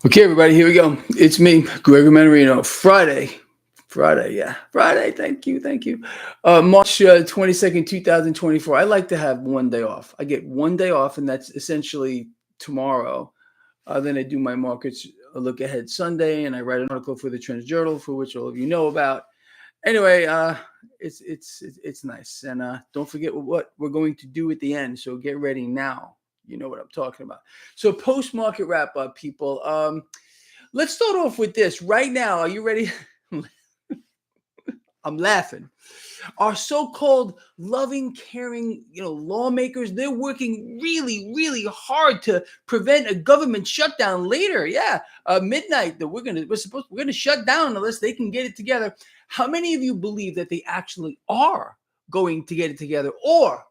Okay, everybody, here we go. It's me, Gregory Mannarino. Friday, yeah. Friday, thank you. March 22nd, 2024. I like to have one day off. I get one day off, and that's essentially tomorrow. Then I do my markets look ahead Sunday, and I write an article for the Trends Journal, for which all of you know about. Anyway, it's nice, and don't forget what we're going to do at the end. So get ready now. You know what I'm talking about. So post market wrap up, people. Let's start off with this right now. Are you ready? I'm laughing. Our so-called loving, caring, lawmakers, they're working really, really hard to prevent a government shutdown later. Yeah, midnight that we're gonna shut down unless they can get it together. How many of you believe that they actually are going to get it together, or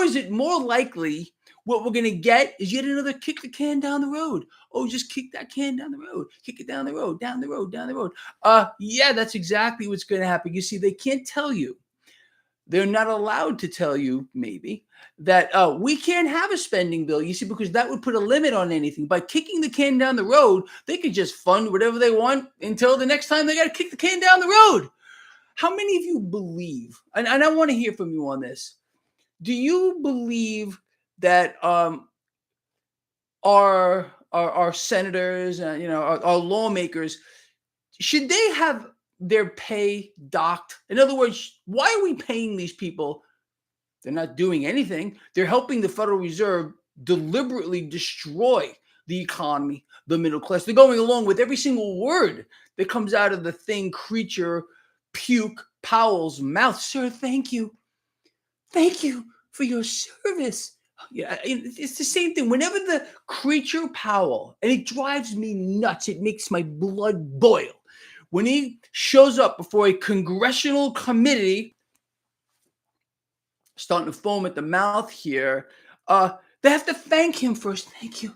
is it more likely what we're gonna get is yet another kick the can down the road? Oh, just kick that can down the road, kick it down the road, down the road, down the road. Yeah, that's exactly what's going to happen. You see, they can't tell you, they're not allowed to tell you, maybe, that we can't have a spending bill, you see, because that would put a limit on anything. By kicking the can down the road, they could just fund whatever they want until the next time they got to kick the can down the road. How many of you believe, and I want to hear from you on this, do you believe that our senators, our lawmakers, should they have their pay docked? In other words, why are we paying these people? They're not doing anything. They're helping the Federal Reserve deliberately destroy the economy, the middle class. They're going along with every single word that comes out of the thing creature puke Powell's mouth. Sir, thank you. Thank you for your service. Yeah, it's the same thing. Whenever the creature Powell, and it drives me nuts, it makes my blood boil. When he shows up before a congressional committee, starting to foam at the mouth here, they have to thank him first. Thank you.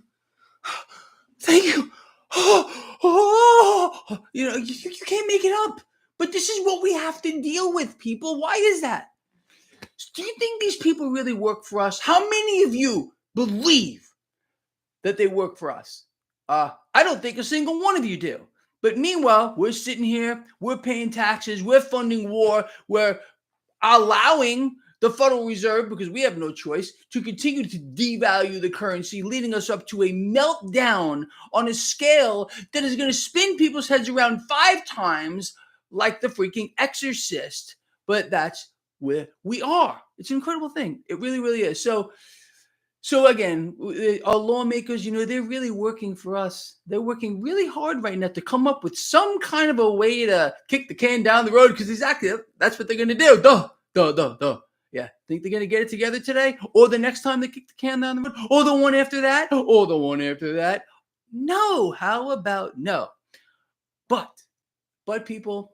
Thank you. You can't make it up. But this is what we have to deal with, people. Why is that? Do you think these people really work for us? How many of you believe that they work for us? I don't think a single one of you do. But meanwhile, we're sitting here, we're paying taxes, we're funding war, we're allowing the Federal Reserve, because we have no choice, to continue to devalue the currency, leading us up to a meltdown on a scale that is going to spin people's heads around 5 times like the freaking Exorcist. But that's where we are. It's an incredible thing. It really, really is. So again, our lawmakers, they're really working for us. They're working really hard right now to come up with some kind of a way to kick the can down the road, because exactly that's what they're going to do. Duh. Yeah, think they're going to get it together today, or the next time they kick the can down the road, or the one after that, or the one after that? No. How about no? But people,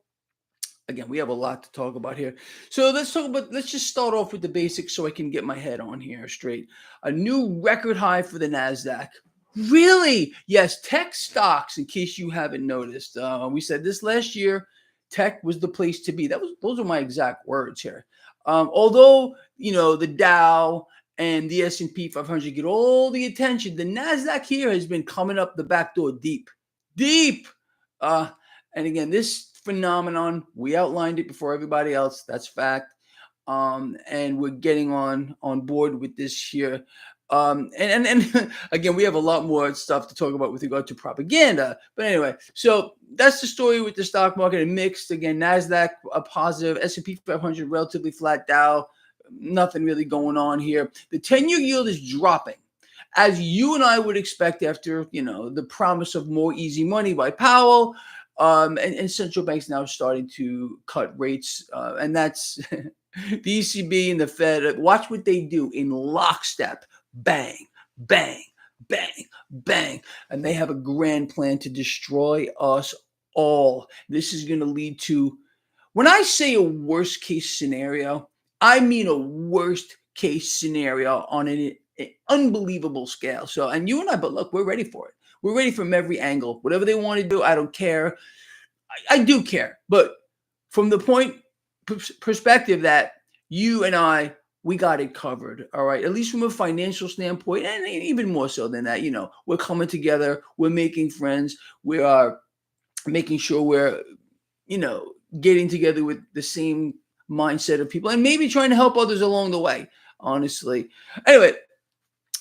again, we have a lot to talk about here. So let's just start off with the basics so I can get my head on here straight. A new record high for the NASDAQ. Really? Yes, tech stocks, in case you haven't noticed. We said this last year, tech was the place to be. Those are my exact words here. Although, the Dow and the S&P 500 get all the attention, the NASDAQ here has been coming up the back door deep. And again, this phenomenon, we outlined it before everybody else. That's fact. And we're getting on board with this here. And again, we have a lot more stuff to talk about with regard to propaganda. But anyway, so that's the story with the stock market. And mixed. Again, NASDAQ a positive, S&P 500 relatively flat, Dow, nothing really going on here. The 10-year yield is dropping, as you and I would expect after, the promise of more easy money by Powell. And central banks now starting to cut rates. And that's the ECB and the Fed. Watch what they do in lockstep. Bang, bang, bang, bang. And they have a grand plan to destroy us all. This is going to lead to, when I say a worst case scenario, I mean a worst case scenario on an unbelievable scale. So, and you and I, but look, we're ready for it. We're ready from every angle. Whatever they want to do, I don't care. I do care. But from the perspective that you and I we got it covered. All right. At least from a financial standpoint, and even more so than that, we're coming together, we're making friends, we are making sure we're, you know, getting together with the same mindset of people and maybe trying to help others along the way, honestly. Anyway,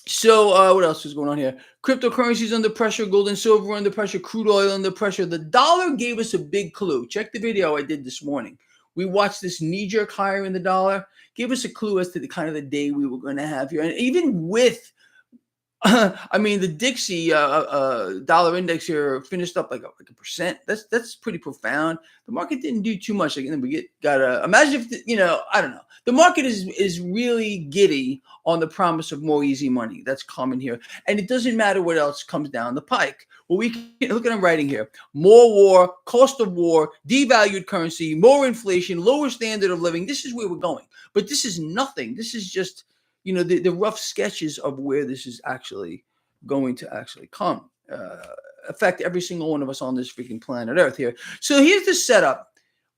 so what else is going on here? Cryptocurrencies under pressure, gold and silver under pressure, crude oil under pressure. The dollar gave us a big clue. Check the video I did this morning. We watched this knee-jerk higher in the dollar, gave us a clue as to the kind of the day we were going to have here. And even with I mean, the Dixie dollar index here finished up like a percent. That's pretty profound. The market didn't do too much. Again, we got imagine if I don't know. The market is really giddy on the promise of more easy money that's coming here, and it doesn't matter what else comes down the pike. Well, we can look at I'm writing here: more war, cost of war, devalued currency, more inflation, lower standard of living. This is where we're going. But this is nothing. This is just the rough sketches of where this is actually going to actually come, affect every single one of us on this freaking planet Earth here. So here's the setup.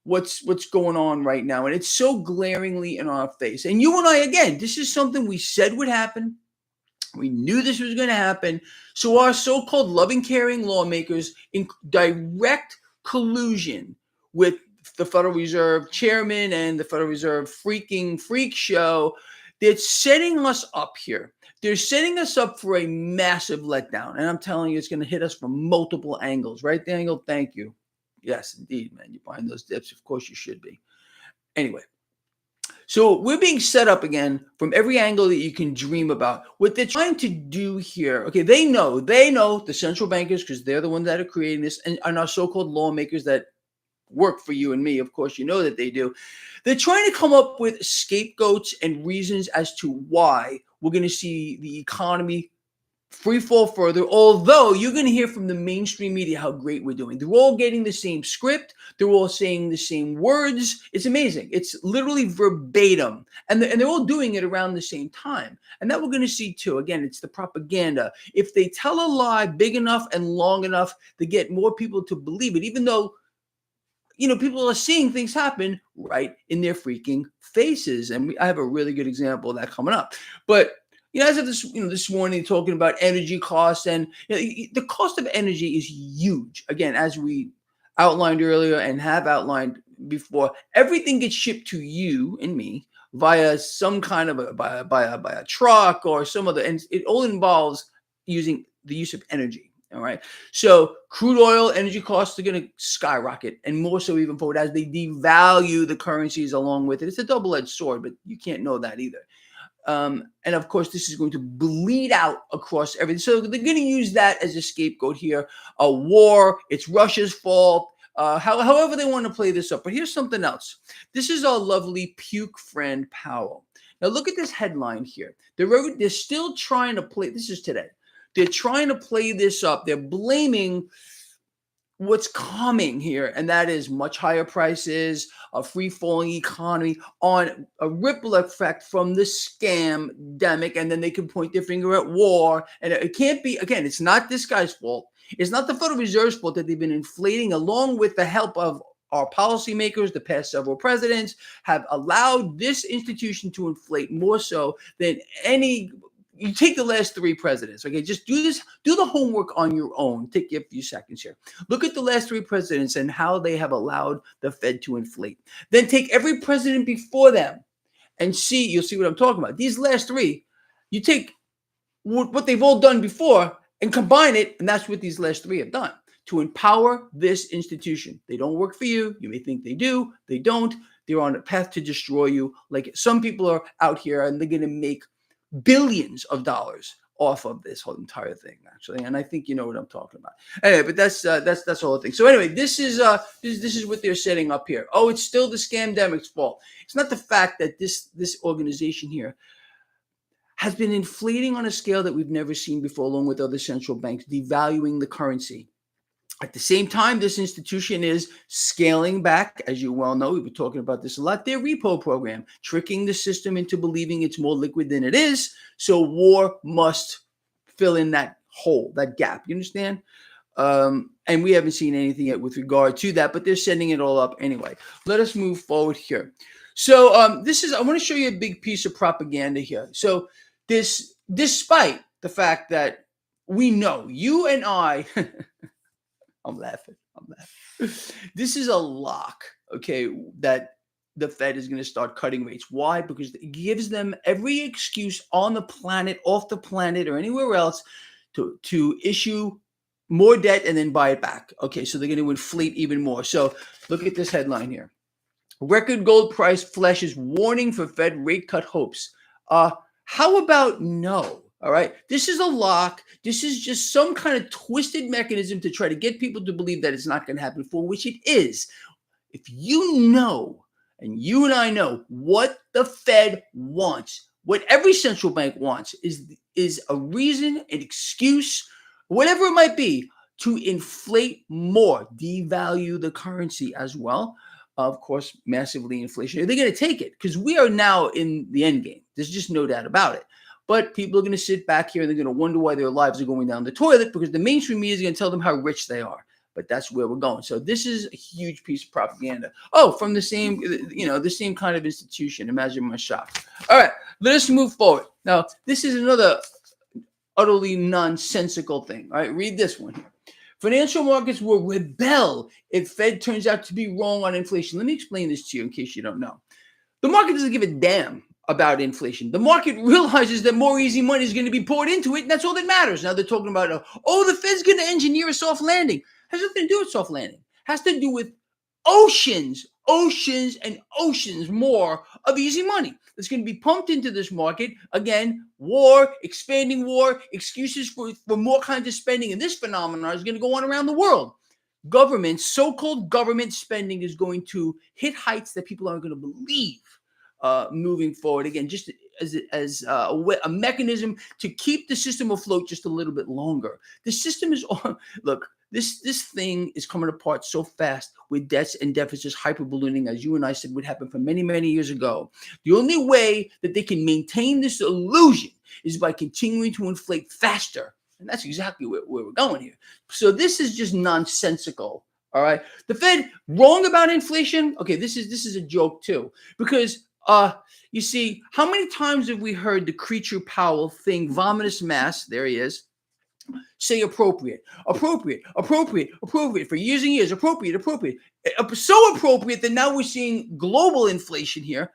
What's going on right now, and it's so glaringly in our face. And you and I, again, this is something we said would happen. We knew this was going to happen. So our so-called loving, caring lawmakers, in direct collusion with the Federal Reserve Chairman and the Federal Reserve freak show, they're setting us up here. They're setting us up for a massive letdown. And I'm telling you, it's going to hit us from multiple angles. Right, Daniel? Thank you. Yes, indeed, man. You're buying those dips. Of course you should be. Anyway, so we're being set up again from every angle that you can dream about. What they're trying to do here, okay, they know the central bankers, because they're the ones that are creating this, and our so-called lawmakers that work for you and me, of course, you know that they do. They're trying to come up with scapegoats and reasons as to why we're going to see the economy free fall further, although you're going to hear from the mainstream media how great we're doing. They're all getting the same script. They're all saying the same words. It's amazing. It's literally verbatim. And they're all doing it around the same time. And that we're going to see too. Again, it's the propaganda. If they tell a lie big enough and long enough to get more people to believe it, even though people are seeing things happen right in their freaking faces. And I have a really good example of that coming up. But, as of this morning, talking about energy costs, and the cost of energy is huge. Again, as we outlined earlier and have outlined before, everything gets shipped to you and me via some kind of by a truck or some other, and it all involves the use of energy. All right. So crude oil, energy costs are going to skyrocket, and more so even forward as they devalue the currencies along with it. It's a double-edged sword, but you can't know that either. And of course, this is going to bleed out across everything. So they're going to use that as a scapegoat here. A war, it's Russia's fault. However they want to play this up. But here's something else. This is our lovely puke friend Powell. Now look at this headline here. They're still trying to play. This is today. They're trying to play this up. They're blaming what's coming here, and that is much higher prices, a free-falling economy, on a ripple effect from the scam-demic, and then they can point their finger at war. And it can't be, again, it's not this guy's fault. It's not the Federal Reserve's fault that they've been inflating, along with the help of our policymakers. The past several presidents have allowed this institution to inflate more so than any. You take the last three presidents, okay? Just do the homework on your own. Take you a few seconds here. Look at the last three presidents and how they have allowed the Fed to inflate. Then take every president before them and you'll see what I'm talking about. These last three, you take what they've all done before and combine it, and that's what these last three have done to empower this institution. They don't work for you. You may think they do. They don't. They're on a path to destroy you. Like some people are out here and they're going to make billions of dollars off of this whole entire thing, actually, and I think you know what I'm talking about. Anyway, but that's the whole thing. So anyway, this is what they're setting up here. Oh, it's still the scamdemic's fault. It's not the fact that this organization here has been inflating on a scale that we've never seen before, along with other central banks devaluing the currency. At the same time, this institution is scaling back, as you well know, we've been talking about this a lot, their repo program, tricking the system into believing it's more liquid than it is. So war must fill in that hole, that gap. You understand? And we haven't seen anything yet with regard to that, but they're setting it all up anyway. Let us move forward here. So I want to show you a big piece of propaganda here. So despite the fact that we know, you and I, I'm laughing. I'm laughing. This is a lock, okay, that the Fed is going to start cutting rates. Why? Because it gives them every excuse on the planet, off the planet, or anywhere else to issue more debt and then buy it back. Okay, so they're going to inflate even more. So look at this headline here. Record gold price flashes warning for Fed rate cut hopes. How about no? All right. This is a lock. This is just some kind of twisted mechanism to try to get people to believe that it's not going to happen, for which it is. If you know, and you and I know what the Fed wants, what every central bank wants is a reason, an excuse, whatever it might be, to inflate more, devalue the currency as well. Of course, massively inflationary. They're going to take it because we are now in the end game. There's just no doubt about it. But people are going to sit back here and they're going to wonder why their lives are going down the toilet because the mainstream media is going to tell them how rich they are. But that's where we're going. So this is a huge piece of propaganda. Oh, from the same, the same kind of institution. Imagine my shock. All right, let us move forward. Now, this is another utterly nonsensical thing. All right, read this one here. Financial markets will rebel if Fed turns out to be wrong on inflation. Let me explain this to you in case you don't know. The market doesn't give a damn about inflation. The market realizes that more easy money is going to be poured into it, and that's all that matters. Now they're talking about, the Fed's going to engineer a soft landing. Has nothing to do with soft landing. Has to do with oceans and oceans more of easy money that's going to be pumped into this market. Again, war, expanding war, excuses for more kinds of spending. And this phenomenon is going to go on around the world. Government, so-called government spending is going to hit heights that people aren't going to believe moving forward. Again, just as a mechanism to keep the system afloat just a little bit longer. The system is on. Look, this thing is coming apart so fast with debts and deficits hyperballooning, as you and I said would happen for many, many years ago. The only way that they can maintain this illusion is by continuing to inflate faster. And that's exactly where we're going here. So this is just nonsensical. All right. The Fed wrong about inflation. Okay, this is a joke too, because you see, how many times have we heard the Creature Powell thing, vomitous mass, there he is, say appropriate for years and years, appropriate. So appropriate that now we're seeing global inflation here.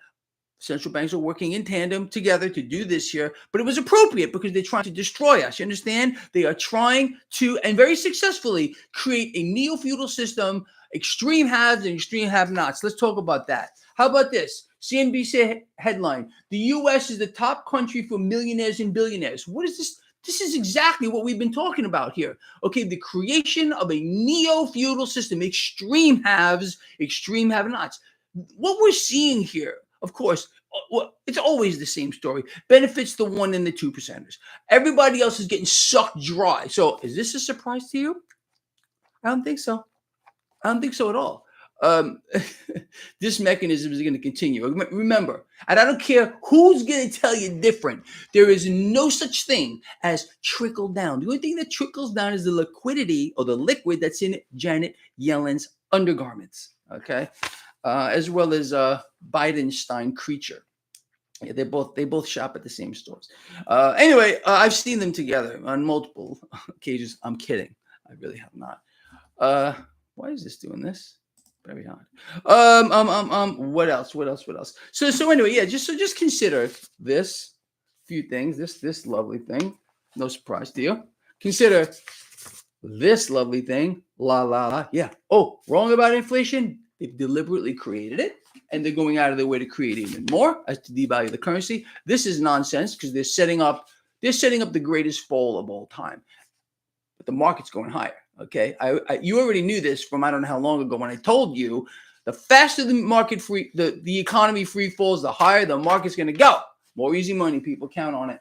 Central banks are working in tandem together to do this here, but it was appropriate because they're trying to destroy us. You understand? They are trying to, and very successfully, create a neo-feudal system, extreme haves and extreme have-nots. Let's talk about that. How about this? CNBC headline: the U.S. is the top country for millionaires and billionaires. What is this? This is exactly what we've been talking about here. Okay, the creation of a neo-feudal system, extreme haves, extreme have-nots. What we're seeing here, of course, it's always the same story. Benefits the 1% and the 2%ers. Everybody else is getting sucked dry. So is this a surprise to you? I don't think so. I don't think so at all. This mechanism is going to continue. Remember, and I don't care who's going to tell you different, there is no such thing as trickle down. The only thing that trickles down is the liquidity or the liquid that's in Janet Yellen's undergarments, okay? As well as Bidenstein Creature. Yeah, they both shop at the same stores. Anyway, I've seen them together on multiple occasions. I'm kidding. I really have not. Why is this doing this? Very odd. What else? So anyway, yeah, just consider this few things. This lovely thing. No surprise to you. Consider this lovely thing. La la la. Yeah. Oh, wrong about inflation. They've deliberately created it, and they're going out of their way to create even more as to devalue the currency. This is nonsense because they're setting up the greatest fall of all time. But the market's going higher. Okay, you already knew this from I don't know how long ago when I told you the faster the market the economy free falls, the higher the market's going to go. More easy money, people, count on it.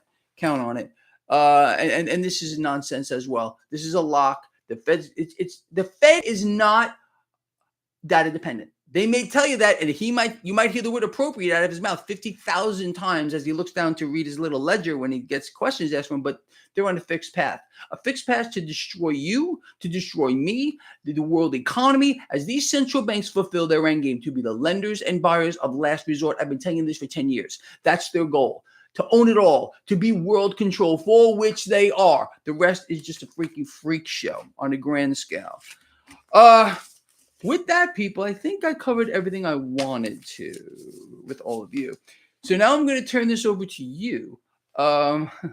And this is nonsense as well. This is a lock. The Fed is not data dependent. They may tell you that, and you might hear the word appropriate out of his mouth 50,000 times as he looks down to read his little ledger when he gets questions asked from him, but they're on a fixed path. A fixed path to destroy you, to destroy me, the world economy, as these central banks fulfill their end game to be the lenders and buyers of last resort. I've been telling you this for 10 years. That's their goal. To own it all, to be world control, for which they are. The rest is just a freaking freak show on a grand scale. With that, people, I think I covered everything I wanted to with all of you. So now I'm going to turn this over to you.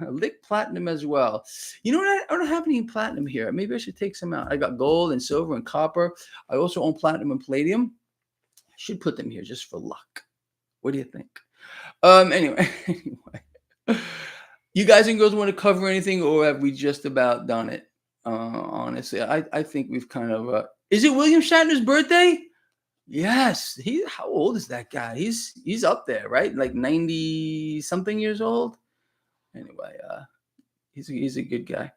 Lick platinum as well. You know what? I don't have any platinum here. Maybe I should take some out. I got gold and silver and copper. I also own platinum and palladium. I should put them here just for luck. What do you think? Anyway, you guys and girls want to cover anything, or have we just about done it? Honestly, I think we've kind of. Is it William Shatner's birthday? Yes. How old is that guy? He's up there, right? Like 90 something years old. Anyway, he's a good guy.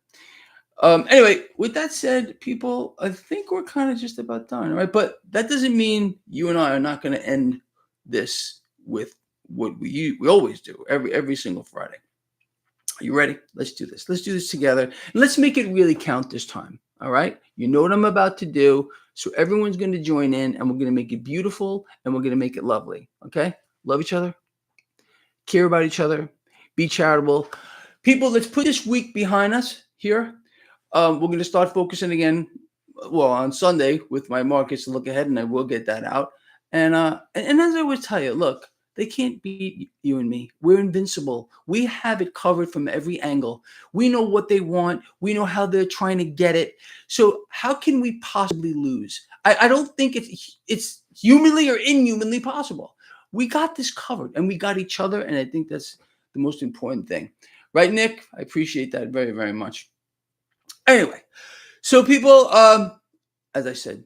Anyway, with that said, people, I think we're kind of just about done, right? But that doesn't mean you and I are not going to end this with what we always do every single Friday. Are you ready? Let's do this. Let's do this together. And let's make it really count this time. All right. You know what I'm about to do. So everyone's going to join in, and we're going to make it beautiful, and we're going to make it lovely. Okay. Love each other. Care about each other. Be charitable. People, let's put this week behind us here. We're going to start focusing again, well, on Sunday with my markets to look ahead, and I will get that out. And as I always tell you, look, they can't beat you and me. We're invincible. We have it covered from every angle. We know what they want. We know how they're trying to get it. So how can we possibly lose? I don't think it's humanly or inhumanly possible. We got this covered, and we got each other, and I think that's the most important thing. Right, Nick? I appreciate that very, very much. Anyway, so people, as I said,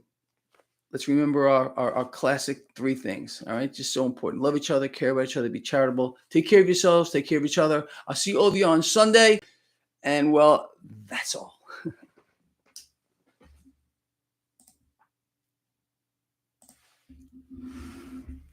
let's remember our classic 3 things. All right. Just so important. Love each other, care about each other, be charitable, take care of yourselves, take care of each other. I'll see all of you on Sunday. And well, that's all.